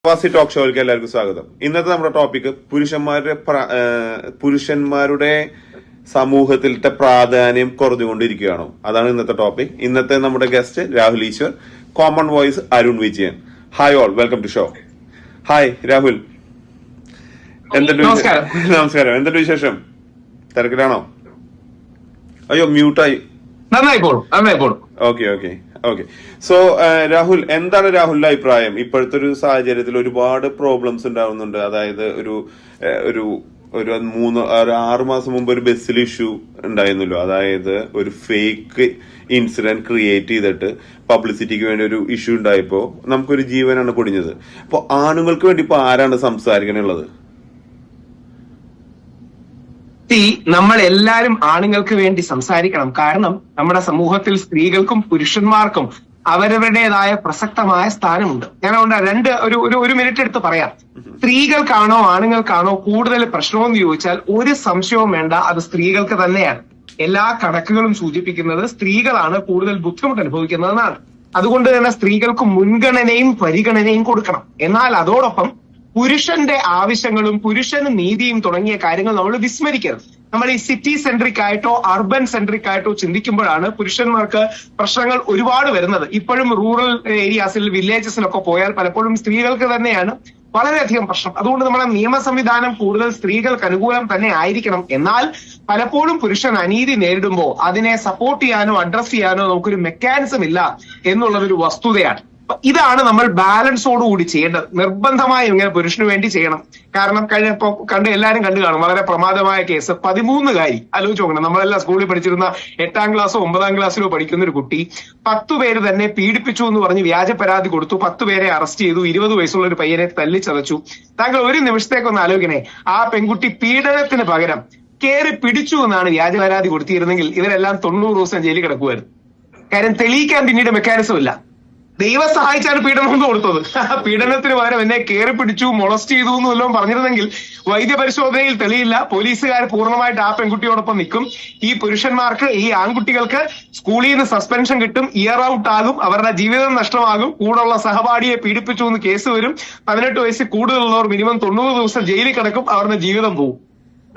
പ്രവാസി ടോക്ക് ഷോയിലേക്ക് എല്ലാവർക്കും സ്വാഗതം. ഇന്നത്തെ നമ്മുടെ ടോപ്പിക് പുരുഷന്മാരുടെ സമൂഹത്തിലത്തെ പ്രാധാന്യം കുറഞ്ഞുകൊണ്ടിരിക്കുകയാണോ, അതാണ് ഇന്നത്തെ ടോപ്പിക്. ഇന്നത്തെ നമ്മുടെ guest Rahul Easwar, common voice Arun Vijayan. Hi all, welcome to show. Hi Rahul, നമസ്കാരം. എന്തുണ്ട് വിശേഷം? തിരക്കിലാണോ? അയ്യോ, മ്യൂട്ടായി. ഓക്കെ. സോ രാഹുൽ, എന്താണ് രാഹുലിന്റെ അഭിപ്രായം? ഇപ്പോഴത്തെ ഒരു സാഹചര്യത്തിൽ ഒരുപാട് പ്രോബ്ലംസ് ഉണ്ടാവുന്നുണ്ട്. അതായത് ഒരു 6 മാസം മുമ്പ് ഒരു ബസ്സിൽ ഇഷ്യൂ ഉണ്ടായിരുന്നല്ലോ. അതായത് ഒരു ഫേക്ക് ഇൻസിഡന്റ് ക്രിയേറ്റ് ചെയ്തിട്ട് പബ്ലിസിറ്റിക്ക് വേണ്ടി ഒരു ഇഷ്യൂ ഉണ്ടായപ്പോ നമുക്കൊരു ജീവനാണ് പൊടിഞ്ഞത്. അപ്പൊ ആണുങ്ങൾക്ക് വേണ്ടി ഇപ്പൊ ആരാണ് സംസാരിക്കാനുള്ളത്? നമ്മൾ എല്ലാരും ആണുങ്ങൾക്ക് വേണ്ടി സംസാരിക്കണം. കാരണം നമ്മുടെ സമൂഹത്തിൽ സ്ത്രീകൾക്കും പുരുഷന്മാർക്കും അവരവരുടേതായ പ്രസക്തമായ സ്ഥാനമുണ്ട്. ഞാൻ ഒരു മിനിറ്റ് എടുത്ത് പറയാം. സ്ത്രീകൾക്കാണോ ആണുങ്ങൾക്കാണോ കൂടുതൽ പ്രശ്നമെന്ന് ചോദിച്ചാൽ ഒരു സംശയവും വേണ്ട, അത് സ്ത്രീകൾക്ക് തന്നെയാണ്. എല്ലാ കണക്കുകളും സൂചിപ്പിക്കുന്നത് സ്ത്രീകളാണ് കൂടുതൽ ബുദ്ധിമുട്ട് അനുഭവിക്കുന്നതെന്നാണ്. അതുകൊണ്ട് തന്നെ സ്ത്രീകൾക്ക് മുൻഗണനയും പരിഗണനയും കൊടുക്കണം. എന്നാൽ അതോടൊപ്പം പുരുഷന്റെ ആവശ്യങ്ങളും പുരുഷന് നീതിയും തുടങ്ങിയ കാര്യങ്ങൾ നമ്മൾ വിസ്മരിക്കരുത്. നമ്മൾ ഈ സിറ്റി സെൻട്രിക് ആയിട്ടോ അർബൻ സെൻട്രിക് ആയിട്ടോ ചിന്തിക്കുമ്പോഴാണ് പുരുഷന്മാർക്ക് പ്രശ്നങ്ങൾ ഒരുപാട് വരുന്നത്. ഇപ്പോഴും റൂറൽ ഏരിയാസിൽ വില്ലേജസിലൊക്കെ പോയാൽ പലപ്പോഴും സ്ത്രീകൾക്ക് തന്നെയാണ് വളരെയധികം പ്രശ്നം. അതുകൊണ്ട് നമ്മുടെ നിയമ സംവിധാനം കൂടുതൽ സ്ത്രീകൾക്ക് അനുകൂലം തന്നെ ആയിരിക്കണം. എന്നാൽ പലപ്പോഴും പുരുഷൻ അനീതി നേരിടുമ്പോൾ അതിനെ സപ്പോർട്ട് ചെയ്യാനോ അഡ്രസ് ചെയ്യാനോ നമുക്കൊരു മെക്കാനിസം ഇല്ല എന്നുള്ളതൊരു വസ്തുതയാണ്. ഇതാണ് നമ്മൾ ബാലൻസോടുകൂടി ചെയ്യേണ്ടത്. നിർബന്ധമായും ഇങ്ങനെ പുരുഷന് വേണ്ടി ചെയ്യണം. കാരണം എല്ലാവരും കണ്ടു കാണും വളരെ പ്രമാദമായ കേസ്. 13 ആലോചിച്ച് നോക്കണം. നമ്മളെല്ലാം സ്കൂളിൽ പഠിച്ചിരുന്ന 8ാം ക്ലാസ്സോ 9ാം ക്ലാസ്സിലോ പഠിക്കുന്ന ഒരു കുട്ടി 10 പേര് തന്നെ പീഡിപ്പിച്ചു എന്ന് പറഞ്ഞ് വ്യാജ പരാതി കൊടുത്തു. 10 പേരെ അറസ്റ്റ് ചെയ്തു. 20 വയസ്സുള്ള ഒരു പയ്യനെ തല്ലിച്ചതച്ചു. താങ്കൾ ഒരു നിമിഷത്തേക്കൊന്ന് ആലോചിക്കണേ. ആ പെൺകുട്ടി പീഡനത്തിന് പകരം കയറി പിടിച്ചു എന്നാണ് വ്യാജ പരാതി കൊടുത്തിരുന്നെങ്കിൽ ഇവരെല്ലാം 90 ദിവസം ജയിലിൽ കിടക്കുമായിരുന്നു. കാര്യം തെളിയിക്കാൻ പിന്നീട് മെക്കാനിസം ഇല്ല. ദൈവം സഹായിച്ചാണ് പീഡനം എന്ന് കൊടുത്തത്. പീഡനത്തിന് പകരം എന്നെ കയറി പിടിച്ചു, മൊളസ്റ്റ് ചെയ്തു എന്ന് വല്ലതും പറഞ്ഞിരുന്നെങ്കിൽ വൈദ്യപരിശോധനയിൽ തെളിയില്ല. പോലീസുകാർ പൂർണ്ണമായിട്ട് ആ പെൺകുട്ടിയോടൊപ്പം നിൽക്കും. ഈ പുരുഷന്മാർക്ക്, ഈ ആൺകുട്ടികൾക്ക് സ്കൂളിൽ നിന്ന് സസ്പെൻഷൻ കിട്ടും, ഇയർ ഔട്ട് ആകും, അവരുടെ ജീവിതം നഷ്ടമാകും. കൂടുള്ള സഹപാഠിയെ പീഡിപ്പിച്ചു എന്ന് കേസ് വരും. 18 വയസ്സിൽ കൂടുതലുള്ളവർ മിനിമം 90 ദിവസം ജയിലിൽ കിടക്കും. അവരുടെ ജീവിതം പോകും.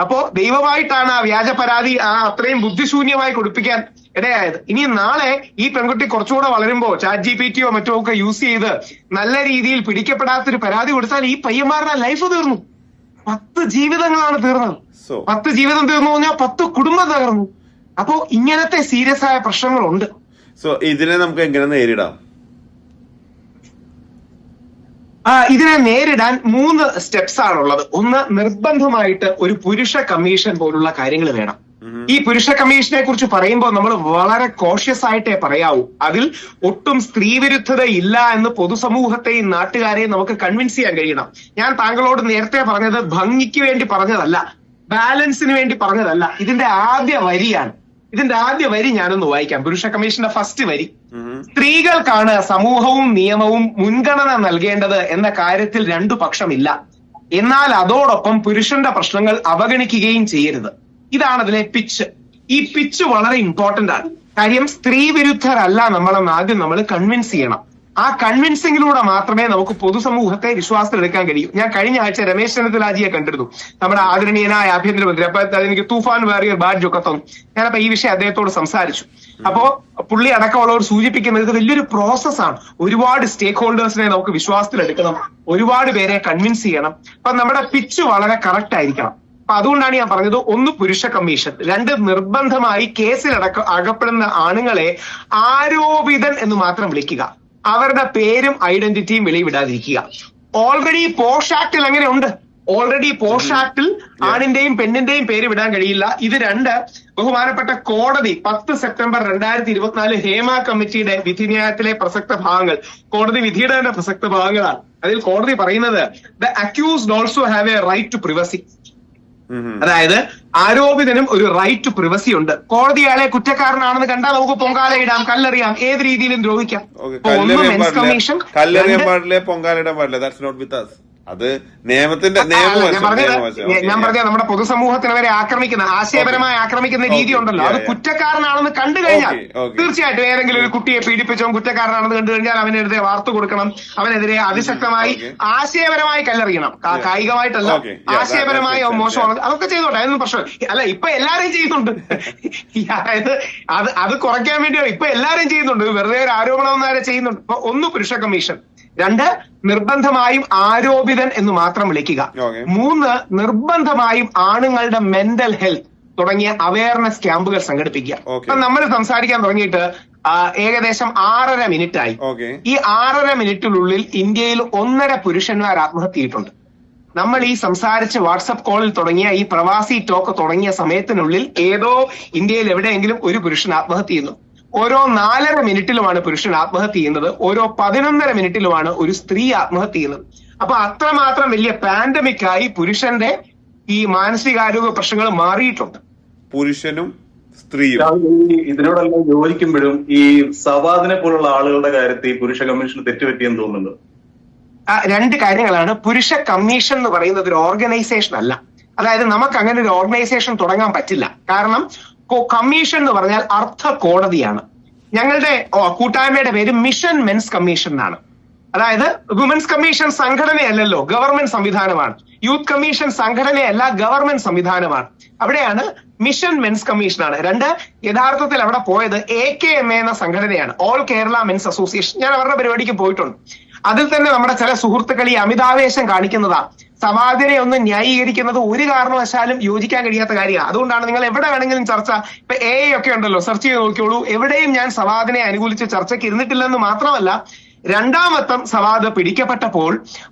അപ്പോ ദൈവമായിട്ടാണ് ആ വ്യാജ പരാതി അത്രയും ബുദ്ധിശൂന്യമായി കൊടുപ്പിക്കാൻ ഇടയായത്. ഇനി നാളെ ഈ പെൺകുട്ടി കുറച്ചുകൂടെ വളരുമ്പോ ചാറ്റ് GPT മറ്റോ ഒക്കെ യൂസ് ചെയ്ത് നല്ല രീതിയിൽ പിടിക്കപ്പെടാത്തൊരു പരാതി കൊടുത്താൽ ഈ പയ്യന്മാരുടെ ലൈഫ് തീർന്നു. 10 ജീവിതങ്ങളാണ് തീർന്നത്. 10 ജീവിതം തീർന്നു പറഞ്ഞാൽ 10 കുടുംബം തകർന്നു. അപ്പോ ഇങ്ങനത്തെ സീരിയസ് ആയ പ്രശ്നങ്ങളുണ്ട്. ഇതിനെ നമുക്ക് എങ്ങനെ നേരിടാം? ഇതിനെ നേരിടാൻ 3 സ്റ്റെപ്സ് ആണുള്ളത്. ഒന്ന്, നിർബന്ധമായിട്ട് ഒരു പുരുഷ കമ്മീഷൻ പോലുള്ള കാര്യങ്ങൾ വേണം. ഈ പുരുഷ കമ്മീഷനെ കുറിച്ച് പറയുമ്പോൾ നമ്മൾ വളരെ കോഷ്യസ് ആയിട്ടേ പറയാവൂ. അതിൽ ഒട്ടും സ്ത്രീവിരുദ്ധത ഇല്ല എന്ന് പൊതുസമൂഹത്തെയും നാട്ടുകാരെയും നമുക്ക് കൺവിൻസ് ചെയ്യാൻ കഴിയണം. ഞാൻ താങ്കളോട് നേരത്തെ പറഞ്ഞത് ഭംഗിക്ക് വേണ്ടി പറഞ്ഞതല്ല, ബാലൻസിന് വേണ്ടി പറഞ്ഞതല്ല. ഇതിന്റെ ആദ്യ വരി ഞാനൊന്ന് വായിക്കാം. പുരുഷ കമ്മീഷന്റെ ഫസ്റ്റ് വരി: സ്ത്രീകൾക്കാണ് സമൂഹവും നിയമവും മുൻഗണന നൽകേണ്ടത് എന്ന കാര്യത്തിൽ 2 പക്ഷമില്ല. എന്നാൽ അതോടൊപ്പം പുരുഷന്റെ പ്രശ്നങ്ങൾ അവഗണിക്കുകയും ചെയ്യരുത്. ഇതാണ് അതിലെ പിച്ച്. ഈ പിച്ച് വളരെ ഇമ്പോർട്ടന്റ് ആണ്. കാര്യം സ്ത്രീ വിരുദ്ധരല്ല നമ്മളെന്ന് ആദ്യം നമ്മൾ കൺവിൻസ് ചെയ്യണം. ആ കൺവിൻസിങ്ങിലൂടെ മാത്രമേ നമുക്ക് പൊതുസമൂഹത്തെ വിശ്വാസത്തിലെടുക്കാൻ കഴിയൂ. ഞാൻ കഴിഞ്ഞ ആഴ്ച രമേശ് ചെന്നിത്തലാജിയെ കണ്ടിരുന്നു, നമ്മുടെ ആദരണീയനായ ആഭ്യന്തരമന്ത്രി. അപ്പൊ എനിക്ക് തൂഫാൻ വേറിയർ ബാഡ്ജ് ഒക്കെ തന്നു. ഞാനപ്പോ ഈ വിഷയം അദ്ദേഹത്തോട് സംസാരിച്ചു. അപ്പോ പുള്ളി അടക്കമുള്ളവർ സൂചിപ്പിക്കുന്നത് ഇത് വലിയൊരു പ്രോസസ്സാണ്. ഒരുപാട് സ്റ്റേക്ക് ഹോൾഡേഴ്സിനെ നമുക്ക് വിശ്വാസത്തിലെടുക്കണം, ഒരുപാട് പേരെ കൺവിൻസ് ചെയ്യണം. അപ്പൊ നമ്മുടെ പിച്ച് വളരെ കറക്റ്റ് ആയിരിക്കണം. അപ്പൊ അതുകൊണ്ടാണ് ഞാൻ പറഞ്ഞത്, 1 പുരുഷ കമ്മീഷൻ, 2 നിർബന്ധമായി കേസിൽ അകപ്പെടുന്ന ആണുങ്ങളെ ആരോപിതൻ എന്ന് മാത്രം വിളിക്കുക. അവരുടെ പേരും ഐഡന്റിറ്റിയും വെളിവിടാതിരിക്കുക. ഓൾറെഡി പോഷ് ആക്ടിൽ അങ്ങനെയുണ്ട്. പോഷ് ആക്ടിൽ ആണിന്റെയും പെണ്ണിന്റെയും പേര് വിടാൻ കഴിയില്ല. ഇത് 2 ബഹുമാനപ്പെട്ട കോടതി 10 സെപ്റ്റംബർ 2024 ഹേമ കമ്മിറ്റിയുടെ വിധിന്യായത്തിലെ പ്രസക്ത ഭാഗങ്ങൾ, കോടതി വിധിയുടെ തന്നെ പ്രസക്ത ഭാഗങ്ങളാണ്. അതിൽ കോടതി പറയുന്നത്, the accused also have a right to privacy. അതായത് ആരോപിതനും ഒരു റൈറ്റ് ടു പ്രിവസി ഉണ്ട്. കോടതി അയാളെ കുറ്റക്കാരനാണെന്ന് കണ്ടാൽ നമുക്ക് പൊങ്കാലയിടാം, കല്ലെറിയാം, ഏത് രീതിയിലും ദ്രോഹിക്കാം. കമ്മീഷൻ, പൊങ്കാലയിടാൻ പാടില്ല. അത് നിയമത്തിന്റെ ഞാൻ പറഞ്ഞത് നമ്മുടെ പൊതുസമൂഹത്തിന് വരെ ആശയപരമായി ആക്രമിക്കുന്ന രീതി ഉണ്ടല്ലോ, അത് കുറ്റക്കാരനാണെന്ന് കണ്ടു കഴിഞ്ഞാൽ തീർച്ചയായിട്ടും ഏതെങ്കിലും ഒരു കുട്ടിയെ പീഡിപ്പിച്ചോ കുറ്റക്കാരനാണെന്ന് കണ്ടു കഴിഞ്ഞാൽ അവനെതിരെ വാർത്തു കൊടുക്കണം, അവനെതിരെ അതിശക്തമായി ആശയപരമായി കല്ലെറിയണം, കായികമായിട്ടല്ല ആശയപരമായി മോശമാണ്, അതൊക്കെ ചെയ്തോട്ടെ, അതൊന്നും പ്രശ്നം അല്ല. ഇപ്പൊ എല്ലാരെയും ചെയ്യുന്നുണ്ട്, അതായത് അത് കുറയ്ക്കാൻ വേണ്ടിയാണ് ഇപ്പൊ എല്ലാരെയും ചെയ്യുന്നുണ്ട്, വെറുതെ ഒരു ആരോപണം ഒന്നാരെ ചെയ്യുന്നുണ്ട്. ഇപ്പൊ ഒന്ന് പുരുഷ കമ്മീഷൻ, 2 നിർബന്ധമായും ആരോപിതൻ എന്ന് മാത്രം വിളിക്കുക, 3 നിർബന്ധമായും ആണുങ്ങളുടെ മെന്റൽ ഹെൽത്ത് തുടങ്ങിയ അവയർനെസ് ക്യാമ്പുകൾ സംഘടിപ്പിക്കുക. അപ്പൊ നമ്മൾ സംസാരിക്കാൻ തുടങ്ങിയിട്ട് ഏകദേശം 6.5 മിനിറ്റായി. ഈ 6.5 മിനിറ്റിനുള്ളിൽ ഇന്ത്യയിൽ 1.5 പുരുഷന്മാർ ആത്മഹത്യ ചെയ്തിട്ടുണ്ട്. നമ്മൾ ഈ സംസാരിച്ച് വാട്സപ്പ് കോളിൽ തുടങ്ങിയ ഈ പ്രവാസി ടോക്ക് തുടങ്ങിയ സമയത്തിനുള്ളിൽ ഏതോ ഇന്ത്യയിൽ എവിടെയെങ്കിലും ഒരു പുരുഷൻ ആത്മഹത്യ ചെയ്യുന്നു. ഓരോ 4.5 മിനിറ്റിലുമാണ് പുരുഷൻ ആത്മഹത്യ ചെയ്യുന്നത്, ഓരോ 11.5 മിനിറ്റിലുമാണ് ഒരു സ്ത്രീ ആത്മഹത്യ ചെയ്യുന്നത്. അപ്പൊ അത്രമാത്രം വലിയ പാൻഡമിക്കായി പുരുഷന്റെ ഈ മാനസികാരോഗ്യ പ്രശ്നങ്ങൾ മാറിയിട്ടുണ്ട്. പുരുഷനും സ്ത്രീയും ഇതിനോടെല്ലാം യോജിക്കുമ്പോഴും ഈ സവാദിനെ പോലുള്ള ആളുകളുടെ കാര്യത്തിൽ ഈ പുരുഷ കമ്മീഷൻ തെറ്റുപറ്റിയെന്ന് തോന്നുന്നുണ്ട്. 2 കാര്യങ്ങളാണ്. പുരുഷ കമ്മീഷൻ എന്ന് പറയുന്നത് ഒരു ഓർഗനൈസേഷൻ അല്ല. അതായത് നമുക്ക് അങ്ങനെ ഒരു ഓർഗനൈസേഷൻ തുടങ്ങാൻ പറ്റില്ല. കാരണം കമ്മീഷൻ എന്ന് പറഞ്ഞാൽ അർത്ഥ കോടതിയാണ്. ഞങ്ങളുടെ കൂട്ടായ്മയുടെ പേര് മിഷൻ മെൻസ് കമ്മീഷൻ എന്നാണ്. അതായത് വുമൻസ് കമ്മീഷൻ സംഘടനയല്ലല്ലോ, ഗവൺമെന്റ് സംവിധാനമാണ്. യൂത്ത് കമ്മീഷൻ സംഘടനയല്ല, ഗവൺമെന്റ് സംവിധാനമാണ്. അവിടെയാണ് മിഷൻ മെൻസ് കമ്മീഷനാണ്. 2 യഥാർത്ഥത്തിൽ അവിടെ പോയത് AKMA എന്ന സംഘടനയാണ്, ഓൾ കേരള മെൻസ് അസോസിയേഷൻ. ഞാൻ അവരുടെ പരിപാടിക്ക് പോയിട്ടുണ്ട്. അതിൽ തന്നെ നമ്മുടെ ചില സുഹൃത്തുക്കൾ ഈ അമിതാവേശം കാണിക്കുന്നതാണ്. സവാദിനെ ഒന്ന് ന്യായീകരിക്കുന്നത് ഒരു കാരണവശാലും യോജിക്കാൻ കഴിയാത്ത കാര്യമാണ്. അതുകൊണ്ടാണ് നിങ്ങൾ എവിടെ വേണമെങ്കിലും ചർച്ച, ഇപ്പൊ AI ഒക്കെ ഉണ്ടല്ലോ, സെർച്ച് ചെയ്ത് നോക്കിയോളൂ, എവിടെയും ഞാൻ സവാദിനെ അനുകൂലിച്ച് ചർച്ചയ്ക്ക് ഇരുന്നിട്ടില്ലെന്ന് മാത്രമല്ല, 2ാം വട്ടം സവാദ് പിടിക്കപ്പെട്ടപ്പോൾ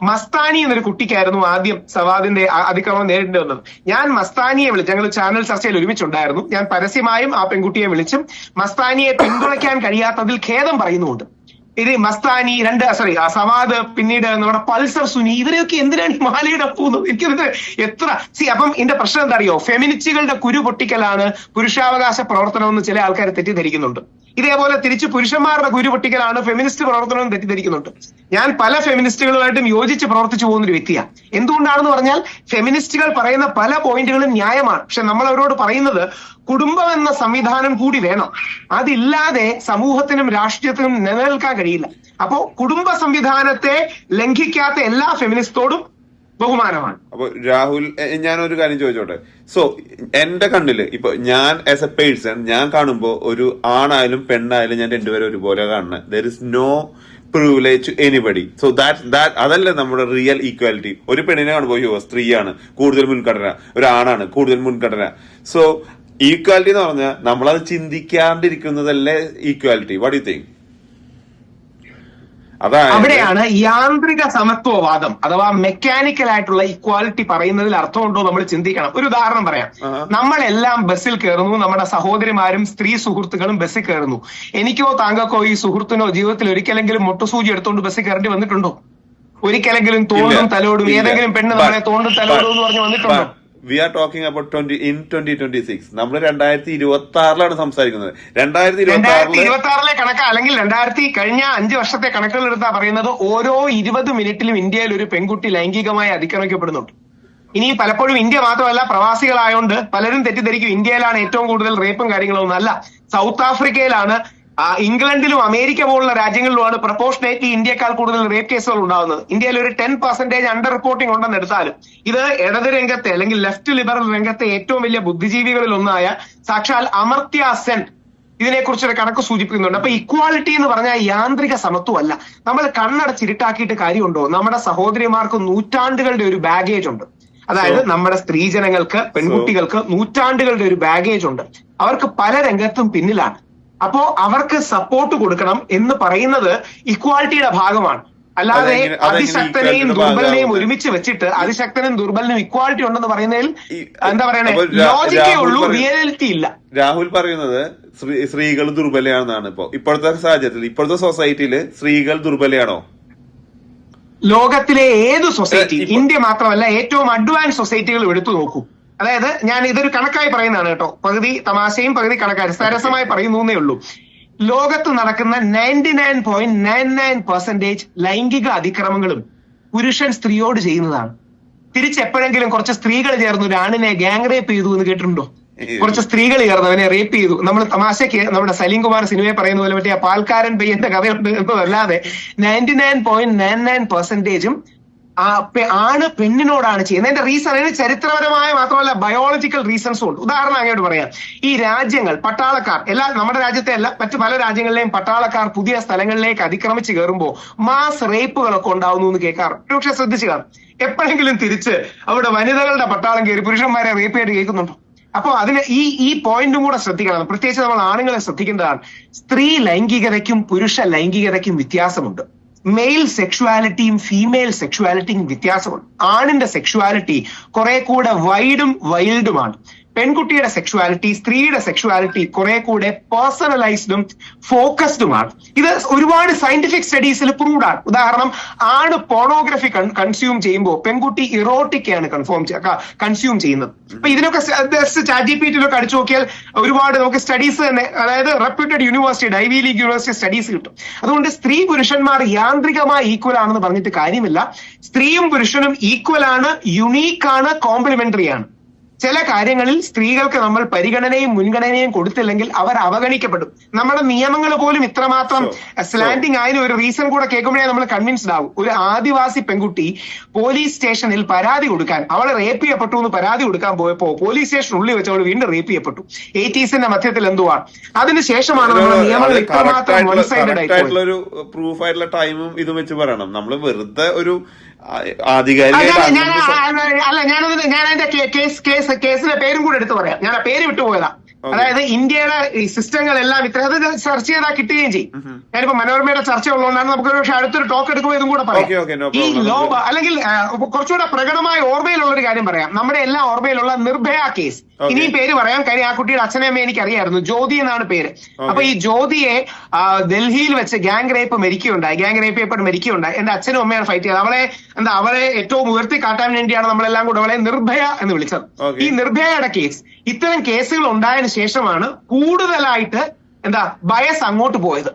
മസ്താനി എന്നൊരു കുട്ടിക്കായിരുന്നു ആദ്യം സവാദിന്റെ അതിക്രമം നേരിടേണ്ടി വന്നത്. ഞാൻ മസ്താനിയെ വിളിച്ചു, ഞങ്ങൾ ചാനൽ ചർച്ചയിൽ ഒരുമിച്ചുണ്ടായിരുന്നു. ഞാൻ പരസ്യമായും ആ പെൺകുട്ടിയെ വിളിച്ചും മസ്താനിയെ പിന്തുണയ്ക്കാൻ കഴിയാത്തതിൽ ഖേദം പറയുന്നുമുണ്ട്. ഇത് മസ്താനി സവാദ്, പിന്നീട് നമ്മുടെ പൾസർ സുനി, ഇവരെയൊക്കെ എന്തിനാണ് ഈ മാലയുടെ പോകുന്നത്? എനിക്കത് എത്ര അപ്പം ഇതിന്റെ പ്രശ്നം എന്താ അറിയോ? ഫെമിനിസ്റ്റുകളുടെ കുരു പൊട്ടിക്കലാണ് പുരുഷാവകാശ പ്രവർത്തനം എന്ന് ചില ആൾക്കാർ തെറ്റിദ്ധരിക്കുന്നുണ്ട്. ഇതേപോലെ തിരിച്ച് പുരുഷന്മാരുടെ കുരു പൊട്ടിക്കലാണ് ഫെമിനിസ്റ്റ് പ്രവർത്തനം എന്ന് തെറ്റിദ്ധരിക്കുന്നുണ്ട്. ഞാൻ പല ഫെമിനിസ്റ്റുകളുമായിട്ടും യോജിച്ച് പ്രവർത്തിച്ചു പോകുന്ന ഒരു വ്യക്തിയാണ്. എന്തുകൊണ്ടാണെന്ന് പറഞ്ഞാൽ ഫെമിനിസ്റ്റുകൾ പറയുന്ന പല പോയിന്റുകളും ന്യായമാണ്. പക്ഷെ നമ്മൾ അവരോട് പറയുന്നത് കുടുംബം എന്ന സംവിധാനം കൂടി വേണം. അതില്ലാതെ സമൂഹത്തിനും രാഷ്ട്രീയത്തിനും നിലനിൽക്കാൻ കഴിയില്ല. അപ്പോ കുടുംബ സംവിധാനത്തെ ലംഘിക്കാത്ത എല്ലാ ഫെമിനിസ്റ്റോടും ബഹുമാനമാണ്. അപ്പൊ രാഹുൽ, ഞാനൊരു കാര്യം ചോദിച്ചോട്ടെ. സോ എന്റെ കണ്ണില് ഇപ്പൊ ഞാൻ ആസ് എ പേഴ്സൺ ഞാൻ കാണുമ്പോ ഒരു ആണായാലും പെണ്ണായാലും ഞാൻ രണ്ടുപേരും ഒരുപോലെ കാണുന്നത്. There is no privilege to anybody. So that അതല്ലേ നമ്മുടെ റിയൽ ഈക്വാലിറ്റി. ഒരു പെണ്ണിനെ കാണുമ്പോൾ സ്ത്രീയാണ് കൂടുതൽ മുൻഗണന, ഒരു ആണാണ് കൂടുതൽ മുൻഗണന. സോ ഈക്വാലിറ്റി എന്ന് പറഞ്ഞാൽ നമ്മളത് ചിന്തിക്കാണ്ടിരിക്കുന്നതല്ലേ ഈക്വാലിറ്റി. What you think? അവിടെയാണ് യാന്ത്രിക സമത്വവാദം അഥവാ മെക്കാനിക്കൽ ആയിട്ടുള്ള ഇക്വാലിറ്റി പറയുന്നതിൽ അർത്ഥമുണ്ടോ നമ്മൾ ചിന്തിക്കണം. ഒരു ഉദാഹരണം പറയാം. നമ്മളെല്ലാം ബസ്സിൽ കയറുന്നു, നമ്മുടെ സഹോദരിമാരും സ്ത്രീ സുഹൃത്തുക്കളും ബസ്സിൽ കയറുന്നു. എനിക്കോ താങ്കൾക്കോ ഈ സുഹൃത്തിനോ ജീവിതത്തിൽ ഒരിക്കലെങ്കിലും മുട്ടുസൂചി എടുത്തുകൊണ്ട് ബസ്സിൽ കയറേണ്ടി വന്നിട്ടുണ്ടോ? ഒരിക്കലെങ്കിലും തോണ്ടും തലോടും, ഏതെങ്കിലും പെണ്ണ് നമ്മളെ തോണ്ടും തലോടും എന്ന് പറഞ്ഞ് വന്നിട്ടുണ്ടോ? We are talking about 2026. നമ്മൾ 2026 സംസാരിക്കുന്നത്. 2026 കണക്ക് അല്ലെങ്കിൽ കഴിഞ്ഞ 5 വർഷത്തെ കണക്കുകൾ എടുത്താ പറയുന്നത് ഓരോ 20 മിനിറ്റിലും ഇന്ത്യയിൽ ഒരു പെൺകുട്ടി ലൈംഗികമായി അതിക്രമിക്കപ്പെടുന്നുണ്ട്. ഇനി പലപ്പോഴും ഇന്ത്യ മാത്രമല്ല, പ്രവാസികളായോണ്ട് പലരും തെറ്റിദ്ധരിക്കും ഇന്ത്യയിലാണ് ഏറ്റവും കൂടുതൽ റേപ്പും കാര്യങ്ങളൊന്നും അല്ല. സൗത്ത് ആഫ്രിക്കയിലാണ്, ഇംഗ്ലണ്ടിലും അമേരിക്ക പോലുള്ള രാജ്യങ്ങളിലുമാണ് പ്രപ്പോർഷനേറ്റ്ലി ഇന്ത്യക്കാൾ കൂടുതൽ റേപ്പ് കേസുകൾ ഉണ്ടാകുന്നത്. ഇന്ത്യയിൽ ഒരു 10% അണ്ടർ റിപ്പോർട്ടിംഗ് ഉണ്ടെന്ന് എടുത്താലും ഇത് ഇടത് രംഗത്തെ അല്ലെങ്കിൽ ലെഫ്റ്റ് ലിബറൽ രംഗത്തെ ഏറ്റവും വലിയ ബുദ്ധിജീവികളിൽ ഒന്നായ സാക്ഷാൽ അമർത്യ സെൻ ഇതിനെക്കുറിച്ചൊരു കണക്ക് സൂചിപ്പിക്കുന്നുണ്ട്. അപ്പൊ ഇക്വാളിറ്റി എന്ന് പറഞ്ഞാൽ യാന്ത്രിക സമത്വമല്ല. നമ്മൾ കണ്ണടച്ചിരുട്ടാക്കിയിട്ട് കാര്യമുണ്ടോ? നമ്മുടെ സഹോദരിമാർക്ക് നൂറ്റാണ്ടുകളുടെ ഒരു ബാഗേജ് ഉണ്ട്. അതായത് നമ്മുടെ സ്ത്രീജനങ്ങൾക്ക്, പെൺകുട്ടികൾക്ക് നൂറ്റാണ്ടുകളുടെ ഒരു ബാഗേജ് ഉണ്ട്. അവർക്ക് പല രംഗത്തും പിന്നിലാണ്. അപ്പോ അവർക്ക് സപ്പോർട്ട് കൊടുക്കണം എന്ന് പറയുന്നത് ഇക്വാലിറ്റിയുടെ ഭാഗമാണ്. അല്ലാതെ അതിശക്തനെയും ദുർബലനെയും ഒരുമിച്ച് വെച്ചിട്ട് അതിശക്തനും ദുർബലനും ഇക്വാലിറ്റി ഉണ്ടെന്ന് പറയുന്നതിൽ എന്താ പറയണേ, ലോജിക്കേ ഉള്ളൂ, റിയാലിറ്റി ഇല്ല. രാഹുൽ പറയുന്നത് സ്ത്രീകൾ ദുർബലയാണെന്നാണ്. ഇപ്പോഴത്തെ സാഹചര്യത്തിൽ, ഇപ്പോഴത്തെ സൊസൈറ്റിയിൽ സ്ത്രീകൾ ദുർബലയാണോ? ലോകത്തിലെ ഏത് സൊസൈറ്റി, ഇന്ത്യ മാത്രമല്ല ഏറ്റവും അഡ്വാൻസ് സൊസൈറ്റികൾ എടുത്തു നോക്കൂ. അതായത് ഞാൻ ഇതൊരു കണക്കായി പറയുന്നതാണ് കേട്ടോ, പകുതി തമാശയും പകുതി കണക്കായി സരസമായി പറയുന്നേ ഉള്ളൂ. ലോകത്ത് നടക്കുന്ന 99.99% ലൈംഗിക അതിക്രമങ്ങളും പുരുഷൻ സ്ത്രീയോട് ചെയ്യുന്നതാണ്. തിരിച്ചെപ്പോഴെങ്കിലും കുറച്ച് സ്ത്രീകൾ ചേർന്ന് ഒരു ആണിനെ ഗ്യാങ് റേപ്പ് ചെയ്തു എന്ന് കേട്ടിട്ടുണ്ടോ? കുറച്ച് സ്ത്രീകൾ ചേർന്ന് അവനെ റേപ്പ് ചെയ്തു. നമ്മൾ തമാശയ്ക്ക് നമ്മുടെ സലീം കുമാർ സിനിമയെ പറയുന്ന പോലെ മറ്റേ ആ പാൽക്കാരൻ പയ്യന്റെ കഥയുണ്ട് എന്നതല്ലാതെ 99.99% ആണ് പെണ്ണിനോടാണ് ചെയ്യുന്നത്. അതിന്റെ റീസൺ അതിന് ചരിത്രപരമായ മാത്രമല്ല ബയോളജിക്കൽ റീസൺസും ഉണ്ട്. ഉദാഹരണം അങ്ങോട്ട് പറയാം. ഈ രാജ്യങ്ങൾ പട്ടാളക്കാർ നമ്മുടെ രാജ്യത്തെ അല്ല മറ്റു പല രാജ്യങ്ങളിലെയും പട്ടാളക്കാർ പുതിയ സ്ഥലങ്ങളിലേക്ക് അതിക്രമിച്ച് കയറുമ്പോൾ മാസ് റേപ്പുകളൊക്കെ ഉണ്ടാവുന്നു എന്ന് കേൾക്കാറ്. പക്ഷെ ശ്രദ്ധിച്ചു കാണും. എപ്പോഴെങ്കിലും തിരിച്ച് അവിടെ വനിതകളുടെ പട്ടാളം കയറി പുരുഷന്മാരെ റേപ്പ് ചെയ്ത് കേൾക്കുന്നുണ്ടോ? അപ്പൊ അതിന് ഈ പോയിന്റും കൂടെ ശ്രദ്ധിക്കണം. പ്രത്യേകിച്ച് നമ്മൾ ആണുങ്ങളെ ശ്രദ്ധിക്കേണ്ടതാണ്. സ്ത്രീ ലൈംഗികതയ്ക്കും പുരുഷ ലൈംഗികതയ്ക്കും വ്യത്യാസമുണ്ട്. മെയിൽ സെക്ഷുവാലിറ്റിയും ഫീമെയിൽ സെക്ഷുവാലിറ്റിയും വ്യത്യാസമുണ്ട്. ആണിന്റെ സെക്ഷുവാലിറ്റി കുറെ കൂടെ വൈഡും വൈൽഡുമാണ്. പെൺകുട്ടിയുടെ സെക്ഷുവാലിറ്റി, സ്ത്രീയുടെ സെക്ഷുവാലിറ്റി കുറെ കൂടെ പേഴ്സണലൈസ്ഡും ഫോക്കസ്ഡുമാണ്. ഇത് ഒരുപാട് സയന്റിഫിക് സ്റ്റഡീസിൽ പ്രൂവ്ഡ് ആണ്. ഉദാഹരണം, ആണ് പോണോഗ്രഫി കൺസ്യൂം ചെയ്യുമ്പോൾ പെൺകുട്ടി ഇറോട്ടിക്കാണ് കൺസ്യൂം ചെയ്യുന്നത്. അപ്പൊ ഇതിനൊക്കെ ChatGPT-യിലൊക്കെ അടിച്ചു നോക്കിയാൽ ഒരുപാട് നമുക്ക് സ്റ്റഡീസ് തന്നെ, അതായത് reputed university, Ivy League university studies കിട്ടും. അതുകൊണ്ട് സ്ത്രീ പുരുഷന്മാർ യാന്ത്രികമായി ഈക്വൽ ആണെന്ന് പറഞ്ഞിട്ട് കാര്യമില്ല. സ്ത്രീയും പുരുഷനും ഈക്വൽ ആണ്, യുണീക്ക് ആണ്, കോംപ്ലിമെന്ററി ആണ്. ചില കാര്യങ്ങളിൽ സ്ത്രീകൾക്ക് നമ്മൾ പരിഗണനയും മുൻഗണനയും കൊടുത്തില്ലെങ്കിൽ അവർ അവഗണിക്കപ്പെടും. നമ്മുടെ നിയമങ്ങൾ പോലും ഇത്രമാത്രം സ്ലാൻഡിങ് ആയതിന് ഒരു റീസൺ കൂടെ കേൾക്കുമ്പോഴേ നമ്മൾ കൺവിൻസ്ഡ് ആവും. ഒരു ആദിവാസി പെൺകുട്ടി പോലീസ് സ്റ്റേഷനിൽ പരാതി കൊടുക്കാൻ, അവളെ റേപ്പ് ചെയ്യപ്പെട്ടു എന്ന് പരാതി കൊടുക്കാൻ പോയപ്പോ പോലീസ് സ്റ്റേഷനുള്ളിൽ വെച്ച് അവൾ വീണ്ടും റേപ്പ് ചെയ്യപ്പെട്ടു. 80s മധ്യത്തിൽ എന്തുവാണ്. അതിനുശേഷമാണ് നമ്മുടെ നിയമങ്ങൾ ഇത്രമാത്രം വൺ സൈഡഡ് ആയിട്ടുള്ള പ്രൂഫ് ആയിട്ടുള്ള ടൈമും ഇതും വെച്ച് പറയണം. നമ്മൾ വെറുതെ ഒരു ഞാൻ അതിന്റെ കേസിന്റെ പേരും കൂടെ എടുത്തു പറയാം. ഞാൻ ആ പേര് വിട്ടുപോയതാ. അതായത് ഇന്ത്യയുടെ ഈ സിസ്റ്റങ്ങളെല്ലാം ഇത്ര അത് സെർച്ച് ചെയ്താൽ കിട്ടുകയും ചെയ്യും. ഞാനിപ്പോ മനോരമയുടെ ചർച്ച ഉള്ളതുകൊണ്ടാണ് നമുക്ക് പക്ഷേ അടുത്തൊരു ടോക്ക് എടുക്കുമ്പോൾ ഇതും കൂടെ പറയാം. ഈ അല്ലെങ്കിൽ കുറച്ചുകൂടെ പ്രകടമായ ഓർമ്മയിലുള്ളൊരു കാര്യം പറയാം. നമ്മുടെ എല്ലാ ഓർമ്മയിലുള്ള നിർഭയ കേസ്, ഇനിയും പേര് പറയാം, കാര്യം ആ കുട്ടിയുടെ അച്ഛനമ്മയെ എനിക്ക് അറിയായിരുന്നു. ജ്യോതി എന്നാണ് പേര്. അപ്പൊ ഈ ജ്യോതിയെ ഡൽഹിയിൽ വെച്ച് ഗ്യാങ് റേപ്പ് ചെയ്യപ്പെട്ട് മരിക്കുകയുണ്ടായി. എന്റെ അച്ഛനും അമ്മയാണ് ഫൈറ്റ് ചെയ്തത്. അവളെ ഏറ്റവും ഉയർത്തി കാട്ടാൻ വേണ്ടിയാണ് നമ്മളെല്ലാം കൂടെ അവളെ നിർഭയ എന്ന് വിളിച്ചത്. ഈ നിർഭയയുടെ കേസ്, ഇത്തരം കേസുകൾ ഉണ്ടായതിനു ശേഷമാണ് കൂടുതലായിട്ട് ബയസ് അങ്ങോട്ട് പോയത്.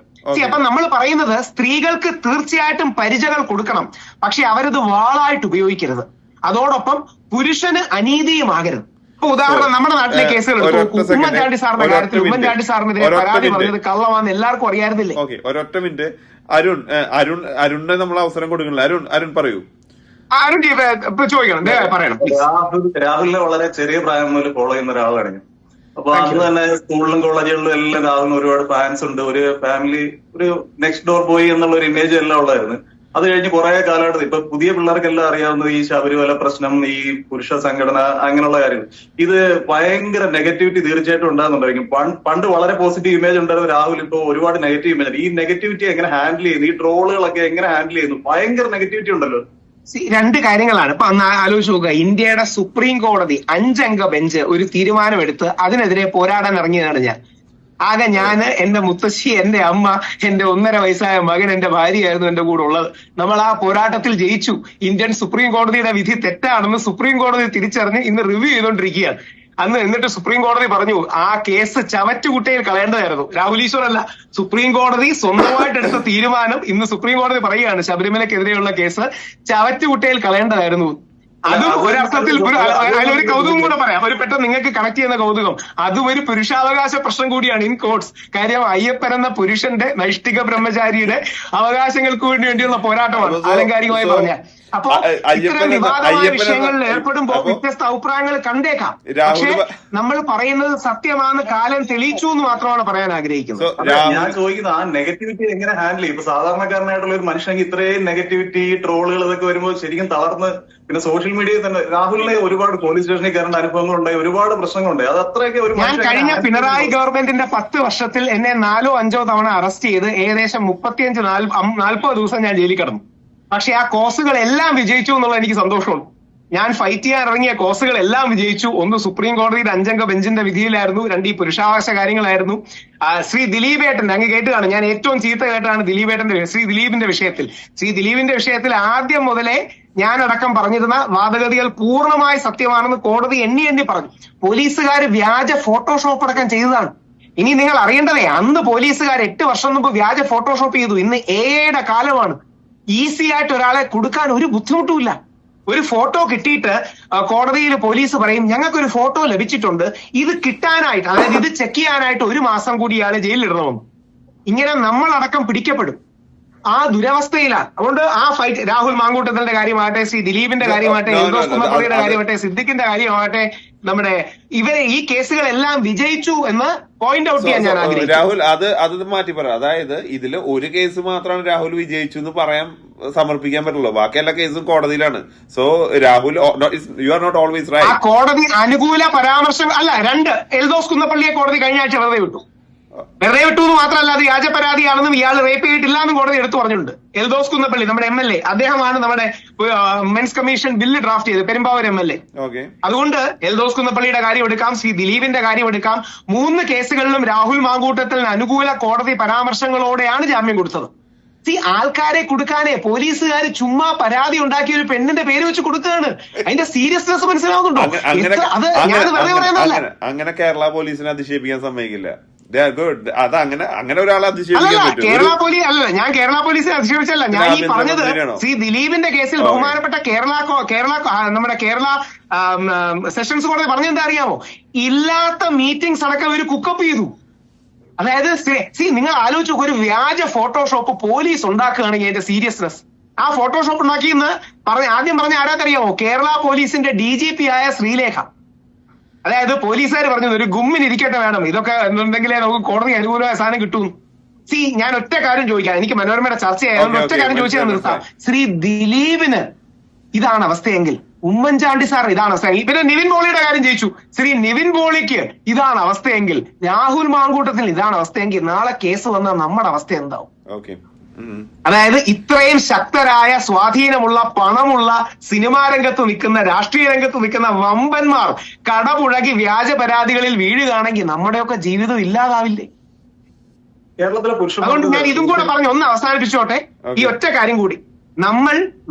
അപ്പൊ നമ്മൾ പറയുന്നത് സ്ത്രീകൾക്ക് തീർച്ചയായിട്ടും പരിചകൾ കൊടുക്കണം, പക്ഷെ അവരത് വാളായിട്ട് ഉപയോഗിക്കരുത്. അതോടൊപ്പം പുരുഷന് അനീതിയുമാകരുത്. ഇപ്പൊ ഉദാഹരണം, നമ്മുടെ നാട്ടിലെ കേസുകൾ എടുത്തു. ഉമ്മൻചാണ്ടി സാറിന്റെ കാര്യത്തിൽ ഉമ്മൻചാണ്ടി സാറിനെതിരെ പരാതി പറഞ്ഞത് കള്ളമാണെന്ന് എല്ലാവർക്കും അറിയാറുന്നില്ലേ? ഒരൊറ്റ മിനിറ്റ്, അരുണിന് നമ്മൾ അവസരം കൊടുക്കണില്ല. അരുൺ പറയൂ. രാഹുലിനെ വളരെ ചെറിയ പ്രായം മുതൽ ഫോളോ ചെയ്യുന്ന ഒരാളാണ് ഞാൻ. അപ്പൊ അന്ന് തന്നെ സ്കൂളിലും കോളേജുകളിലും എല്ലാം രാഹുലിന് ഒരുപാട് ഫാൻസ് ഉണ്ട്. ഒരു ഫാമിലി, ഒരു നെക്സ്റ്റ് ഡോർ ബോയ് എന്നുള്ള ഒരു ഇമേജ് എല്ലാം ഉള്ളായിരുന്നു. അത് കഴിഞ്ഞ് കുറെ കാലഘട്ടത്തിൽ ഇപ്പൊ പുതിയ പിള്ളേർക്കെല്ലാം അറിയാവുന്നത് ഈ ശബരിമല പ്രശ്നം, ഈ പുരുഷ സംഘടന, അങ്ങനെയുള്ള കാര്യങ്ങൾ. ഇത് ഭയങ്കര നെഗറ്റിവിറ്റി തീർച്ചയായിട്ടും ഉണ്ടാകുന്നുണ്ടായിരിക്കും. പണ്ട് വളരെ പോസിറ്റീവ് ഇമേജ് ഉണ്ടായിരുന്ന രാഹുൽ ഇപ്പൊ ഒരുപാട് നെഗറ്റീവ് ഇമേജ്. ഈ നെഗറ്റിവിറ്റി എങ്ങനെ ഹാൻഡിൽ ചെയ്യുന്നു? ഈ ട്രോളുകളൊക്കെ എങ്ങനെ ഹാൻഡിൽ ചെയ്യുന്നു? ഭയങ്കര നെഗറ്റിവിറ്റി ഉണ്ടല്ലോ. രണ്ട് കാര്യങ്ങളാണ്. ഇപ്പൊ അന്ന് ആലോചിച്ച് നോക്കുക, ഇന്ത്യയുടെ സുപ്രീം കോടതി 5 അംഗ ബെഞ്ച് ഒരു തീരുമാനമെടുത്ത് അതിനെതിരെ പോരാടാൻ ഇറങ്ങിയതാണ് ഞാൻ. ആകെ ഞാന്, എന്റെ മുത്തശ്ശി, എന്റെ അമ്മ, എന്റെ 1.5 വയസ്സായ മകൻ, എന്റെ ഭാര്യയായിരുന്നു എന്റെ കൂടെ ഉള്ളത്. നമ്മൾ ആ പോരാട്ടത്തിൽ ജയിച്ചു. ഇന്ത്യൻ സുപ്രീം കോടതിയുടെ വിധി തെറ്റാണെന്ന് സുപ്രീം കോടതി തിരിച്ചറിഞ്ഞ് ഇന്ന് റിവ്യൂ ചെയ്തുകൊണ്ടിരിക്കുകയാണ്. എന്നിട്ട് സുപ്രീം കോടതി പറഞ്ഞു ആ കേസ് ചവറ്റുകുട്ടയിൽ കളയേണ്ടതായിരുന്നു. രാഹുൽ ഈശ്വറല്ല, സുപ്രീം കോടതി സ്വന്തമായിട്ട് എടുത്ത തീരുമാനം ഇന്ന് സുപ്രീം കോടതി പറയുകയാണ് ശബരിമലക്കെതിരെയുള്ള കേസ് ചവറ്റുകുട്ടയിൽ കളയേണ്ടതായിരുന്നു. അതും ഒരർത്ഥത്തിൽ അതിലൊരു കൗതുകം കൂടെ പറയാം, ഒരു പെട്ടെന്ന് നിങ്ങൾക്ക് കണക്ട് ചെയ്യുന്ന കൗതുകം. അതും ഒരു പുരുഷാവകാശ പ്രശ്നം കൂടിയാണ് ഇൻ കോട്ട്സ്. കാര്യം അയ്യപ്പൻ എന്ന പുരുഷന്റെ നൈഷ്ഠിക ബ്രഹ്മചാരിയുടെ അവകാശങ്ങൾക്ക് വേണ്ടിയുള്ള പോരാട്ടമാണ് ആലങ്കാരികമായി പറഞ്ഞാൽ. അപ്പൊ ഇത്തരം വിവാദമായ വിഷയങ്ങളിൽ ഏർപ്പെടുമ്പോൾ വ്യത്യസ്ത അഭിപ്രായങ്ങൾ കണ്ടേക്കാം. പക്ഷേ നമ്മൾ പറയുന്നത് സത്യമാണ്, കാലം തെളിയിച്ചു എന്ന് മാത്രമാണ് പറയാൻ ആഗ്രഹിക്കുന്നത്. ഞാൻ ചോദിക്കുന്നത് ആ നെഗറ്റിവിറ്റി എങ്ങനെ ഹാൻഡിൽ ചെയ്യും? ഇപ്പൊ സാധാരണക്കാരനായിട്ടുള്ള ഒരു മനുഷ്യനെങ്കിൽ ഇത്രയും നെഗറ്റിവിറ്റി, ട്രോളുകൾ ഇതൊക്കെ വരുമ്പോൾ ശരിക്കും തളർന്ന്, പിന്നെ സോഷ്യൽ മീഡിയയിൽ തന്നെ രാഹുലിനെ ഒരുപാട് പോലീസ് സ്റ്റേഷനിൽ കയറേണ്ട അനുഭവങ്ങളുണ്ടായി, ഒരുപാട് പ്രശ്നങ്ങളുണ്ടായി. അത് അത്രയൊക്കെ ഒരു ഞാൻ കഴിഞ്ഞ പിണറായി ഗവൺമെന്റിന്റെ 10 വർഷത്തിൽ എന്നെ 4 or 5 തവണ അറസ്റ്റ് ചെയ്ത് ഏകദേശം 35-40 ദിവസം ഞാൻ ജയിലിൽ കിടന്നു. പക്ഷെ ആ കോസുകളെല്ലാം വിജയിച്ചു എന്നുള്ളത് എനിക്ക് സന്തോഷമുണ്ട്. ഞാൻ ഫൈറ്റ് ചെയ്യാൻ ഇറങ്ങിയ കോസുകളെല്ലാം വിജയിച്ചു. ഒന്ന് സുപ്രീം കോടതിയുടെ 5 അംഗ ബെഞ്ചിന്റെ വിധിയിലായിരുന്നു, 2 ഈ പുരുഷാവകാശ കാര്യങ്ങളായിരുന്നു. ശ്രീ ദിലീപേട്ടന്റെ, അങ്ങ് കേട്ടുകാണ്, ഞാൻ ഏറ്റവും ചീത്ത കേട്ടാണ് ശ്രീ ദിലീപിന്റെ വിഷയത്തിൽ ആദ്യം മുതലേ ഞാനടക്കം പറഞ്ഞിരുന്ന വാദഗതികൾ പൂർണ്ണമായി സത്യമാണെന്ന് കോടതി എണ്ണി പറഞ്ഞു. പോലീസുകാർ വ്യാജ ഫോട്ടോഷോപ്പ് അടക്കം ചെയ്തതാണ്. ഇനി നിങ്ങൾ അറിയേണ്ടതേ, അന്ന് പോലീസുകാർ 8 വർഷം മുമ്പ് വ്യാജ ഫോട്ടോഷോപ്പ് ചെയ്തു. ഇന്ന് AI കാലമാണ്. ഈസി ആയിട്ട് ഒരാളെ കൊടുക്കാൻ ഒരു ബുദ്ധിമുട്ടുമില്ല. ഒരു ഫോട്ടോ കിട്ടിയിട്ട് കോടതിയിൽ പോലീസ് പറയും ഞങ്ങൾക്കൊരു ഫോട്ടോ ലഭിച്ചിട്ടുണ്ട്, ഇത് കിട്ടാനായിട്ട്, അതായത് ഇത് ചെക്ക് ചെയ്യാനായിട്ട് 1 മാസം കൂടി ഇയാളെ ജയിലിലിടണമെന്ന്. ഇങ്ങനെ നമ്മളടക്കം പിടിക്കപ്പെടും. ആ ദുരവസ്ഥയിലാണ്. അതുകൊണ്ട് ആ ഫൈറ്റ്, രാഹുൽ മാങ്കൂട്ടത്തിന്റെ കാര്യമാകട്ടെ, ശ്രീ ദിലീപിന്റെ കാര്യമാകട്ടെ, എൽദോസ് കുന്നപ്പള്ളിയുടെ കാര്യമാകട്ടെ, സിദ്ദിഖിന്റെ കാര്യമാകട്ടെ, നമ്മുടെ ഇവരെ ഈ കേസുകളെല്ലാം വിജയിച്ചു എന്ന് പോയിന്റ് ഔട്ട് ചെയ്യാൻ ഞാൻ ആഗ്രഹിക്കുന്നു. രാഹുൽ അത് മാറ്റി പറ. അതായത് ഇതില് ഒരു കേസ് മാത്രമാണ് രാഹുൽ വിജയിച്ചു എന്ന് പറയാൻ സമർപ്പിക്കാൻ പറ്റുള്ളൂ, ബാക്കി എല്ലാ കേസും കോടതിയിലാണ്. So Rahul, you are not always right. ആ കോടതി അനുകൂല പരാമർശം അല്ല, 2 എൽദോസ് കുന്നപ്പള്ളിയെ കോടതി കഴിഞ്ഞ ആഴ്ച വെറുതെ വിട്ടു എന്ന് മാത്രമല്ല, അത് വ്യാജ പരാതിയാണെന്നും ഇയാൾ റേപ്പ് ചെയ്തിട്ടില്ല എന്നും കോടതി എടുത്തു പറഞ്ഞിട്ടുണ്ട്. എൽദോസ് കുന്നപ്പള്ളി നമ്മുടെ MLA, അദ്ദേഹമാണ് നമ്മുടെ മെൻസ് കമ്മീഷൻ ബില്ല് ഡ്രാഫ്റ്റ് ചെയ്തത്, പെരുമ്പാവൂർ MLA. അതുകൊണ്ട് എൽദോസ് കുന്നപ്പള്ളിയുടെ കാര്യം എടുക്കാം, ശ്രീ ദിലീപിന്റെ കാര്യം എടുക്കാം. 3 കേസുകളിലും രാഹുൽ മാങ്കൂട്ടത്തിന് അനുകൂല കോടതി പരാമർശങ്ങളോടെയാണ് ജാമ്യം കൊടുത്തത്. ആൾക്കാരെ കൊടുക്കാനേ പോലീസുകാർ ചുമ്മാ പരാതി ഉണ്ടാക്കിയ ഒരു പെണ്ണിന്റെ പേര് വെച്ച് കൊടുക്കുകയാണ്. അതിന്റെ സീരിയസ്നെസ് മനസ്സിലാവുന്നുണ്ടോ? അത് ഞാൻ വെറുതെ പറയുന്നതല്ല. അങ്ങനെ കേരള പോലീസിനെ അധിക്ഷേപിക്കാൻ സമ്മതിക്കില്ല. അങ്ങനെ ഒരാളെ കേരള പോലീസ് അല്ല, ഞാൻ കേരള പോലീസിനെ അധിക്ഷേപിച്ചല്ല. ഞാൻ ഈ പറഞ്ഞത് ശ്രീ ദിലീപിന്റെ കേസിൽ ബഹുമാനപ്പെട്ട നമ്മുടെ കേരള സെഷൻസ് കോടതി പറഞ്ഞെന്താ അറിയാമോ? ഇല്ലാത്ത മീറ്റിംഗ്സ് അടക്കം ഒരു കുക്കപ്പ് ചെയ്തു. അതായത് നിങ്ങൾ ആലോചിച്ചു, ഒരു വ്യാജ ഫോട്ടോഷോപ്പ് പോലീസ് ഉണ്ടാക്കുകയാണെങ്കിൽ അതിന്റെ സീരിയസ്നെസ്. ആ ഫോട്ടോഷോപ്പ് ഉണ്ടാക്കിയെന്ന് ആദ്യം പറഞ്ഞ ആരാത്തറിയാമോ? കേരള പോലീസിന്റെ DGP ആയ ശ്രീലേഖ. അതായത് പോലീസുകാർ പറഞ്ഞത് ഒരു ഗുമ്മിനിരിക്കട്ടെ വേണം, ഇതൊക്കെ എന്തുണ്ടെങ്കിലേ നമുക്ക് കോടതി അനുകൂലമായ സാധനം കിട്ടും. ഞാൻ ഒറ്റ കാര്യം ചോദിക്കാം, എനിക്ക് മനോരമയുടെ ചർച്ചയായതുകൊണ്ട് ഒറ്റ കാര്യം ചോദിച്ചാൽ നിർത്താം. ശ്രീ ദിലീപിന് ഇതാണ് അവസ്ഥയെങ്കിൽ ഉമ്മൻചാണ്ടി സാർ ഇതാണ് അവസ്ഥ. പിന്നെ നിവിൻ പോളിയുടെ കാര്യം ചോദിച്ചു, ശ്രീ നിവിൻ പോളിക്ക് ഇതാണ് അവസ്ഥയെങ്കിൽ, രാഹുൽ മാങ്കൂട്ടത്തിന് ഇതാണ് അവസ്ഥയെങ്കിൽ, നാളെ കേസ് വന്നാൽ നമ്മുടെ അവസ്ഥ എന്താവും? അതായത് ഇത്രയും ശക്തരായ, സ്വാധീനമുള്ള, പണമുള്ള, സിനിമാ രംഗത്ത് നിൽക്കുന്ന, രാഷ്ട്രീയ രംഗത്ത് നിൽക്കുന്ന വമ്പന്മാർ കടപുഴകി വ്യാജ പരാതികളിൽ വീഴുകയാണെങ്കിൽ നമ്മുടെയൊക്കെ ജീവിതം ഇല്ലാതാവില്ലേ? അതുകൊണ്ട് ഞാൻ ഇതും കൂടെ പറഞ്ഞു ഒന്ന് അവസാനിപ്പിച്ചോട്ടെ. ഈ ഒറ്റ കാര്യം കൂടി,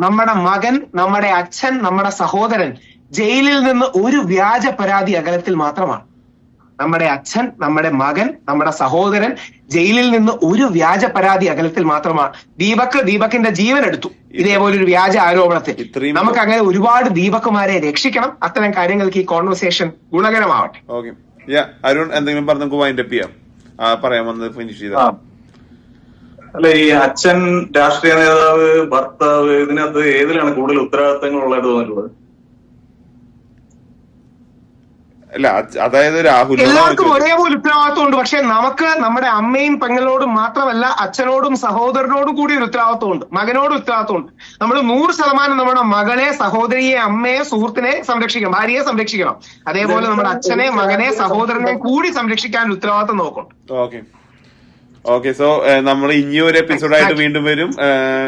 നമ്മുടെ മകൻ, നമ്മുടെ അച്ഛൻ, നമ്മുടെ സഹോദരൻ ജയിലിൽ നിന്ന് ഒരു വ്യാജ പരാതി അകലത്തിൽ മാത്രമാണ്. നമ്മുടെ അച്ഛൻ, നമ്മുടെ മകൻ, നമ്മുടെ സഹോദരൻ ജയിലിൽ നിന്ന് ഒരു വ്യാജ പരാതി അകലത്തിൽ മാത്രമാണ്. ദീപകിന്റെ ജീവൻ എടുത്തു ഇതേപോലൊരു വ്യാജ ആരോപണത്തിൽ. നമുക്ക് അങ്ങനെ ഒരുപാട് ദീപക്കുമാരെ രക്ഷിക്കണം. അത്തരം കാര്യങ്ങൾക്ക് ഈ കോൺവെർസേഷൻ ഗുണകരമാവട്ടെ. അരുൺ എന്തെങ്കിലും പറഞ്ഞു നമുക്ക് വൈൻഡ് അപ്പ് ചെയ്യാം, പറയാൻ വന്നത് ഫിനിഷ് ചെയ്താ. അല്ല, ഈ അച്ഛൻ, രാഷ്ട്രീയ നേതാവ്, ഭർത്താവ്, ഇതിനകത്ത് ഏതിലാണ് കൂടുതൽ ഉത്തരവാദിത്തങ്ങൾ ഉള്ളതായിട്ട് തോന്നിയിട്ടുള്ളത്? അല്ല, അതായത് രാഹുൽ എല്ലാവർക്കും ഒരേപോലെ ഉത്തരവാദിത്വം ഉണ്ട്. പക്ഷെ നമുക്ക് നമ്മുടെ അമ്മയും പെങ്ങളോടും മാത്രമല്ല, അച്ഛനോടും സഹോദരനോടും കൂടി ഒരു ഉത്തരവാദിത്വമുണ്ട്, മകനോടും ഉത്തരവാദിത്വമുണ്ട്. നമ്മൾ 100% നമ്മുടെ മകളെ, സഹോദരിയെ, അമ്മയെ, സുഹൃത്തിനെ സംരക്ഷിക്കണം, ഭാര്യയെ സംരക്ഷിക്കണം. അതേപോലെ നമ്മുടെ അച്ഛനെ, മകനെ, സഹോദരനെ കൂടി സംരക്ഷിക്കാൻ ഉത്തരവാദിത്വം നോക്കണം. ഓക്കെ. സോ നമ്മൾ ഇനിയൊരു എപ്പിസോഡായിട്ട് വീണ്ടും വരും.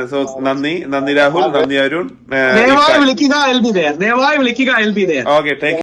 സോ നന്ദി രാഹുൽ, നന്ദി അരുൺ. ദയവായി വിളിക്കുക, I'll be there. Okay, take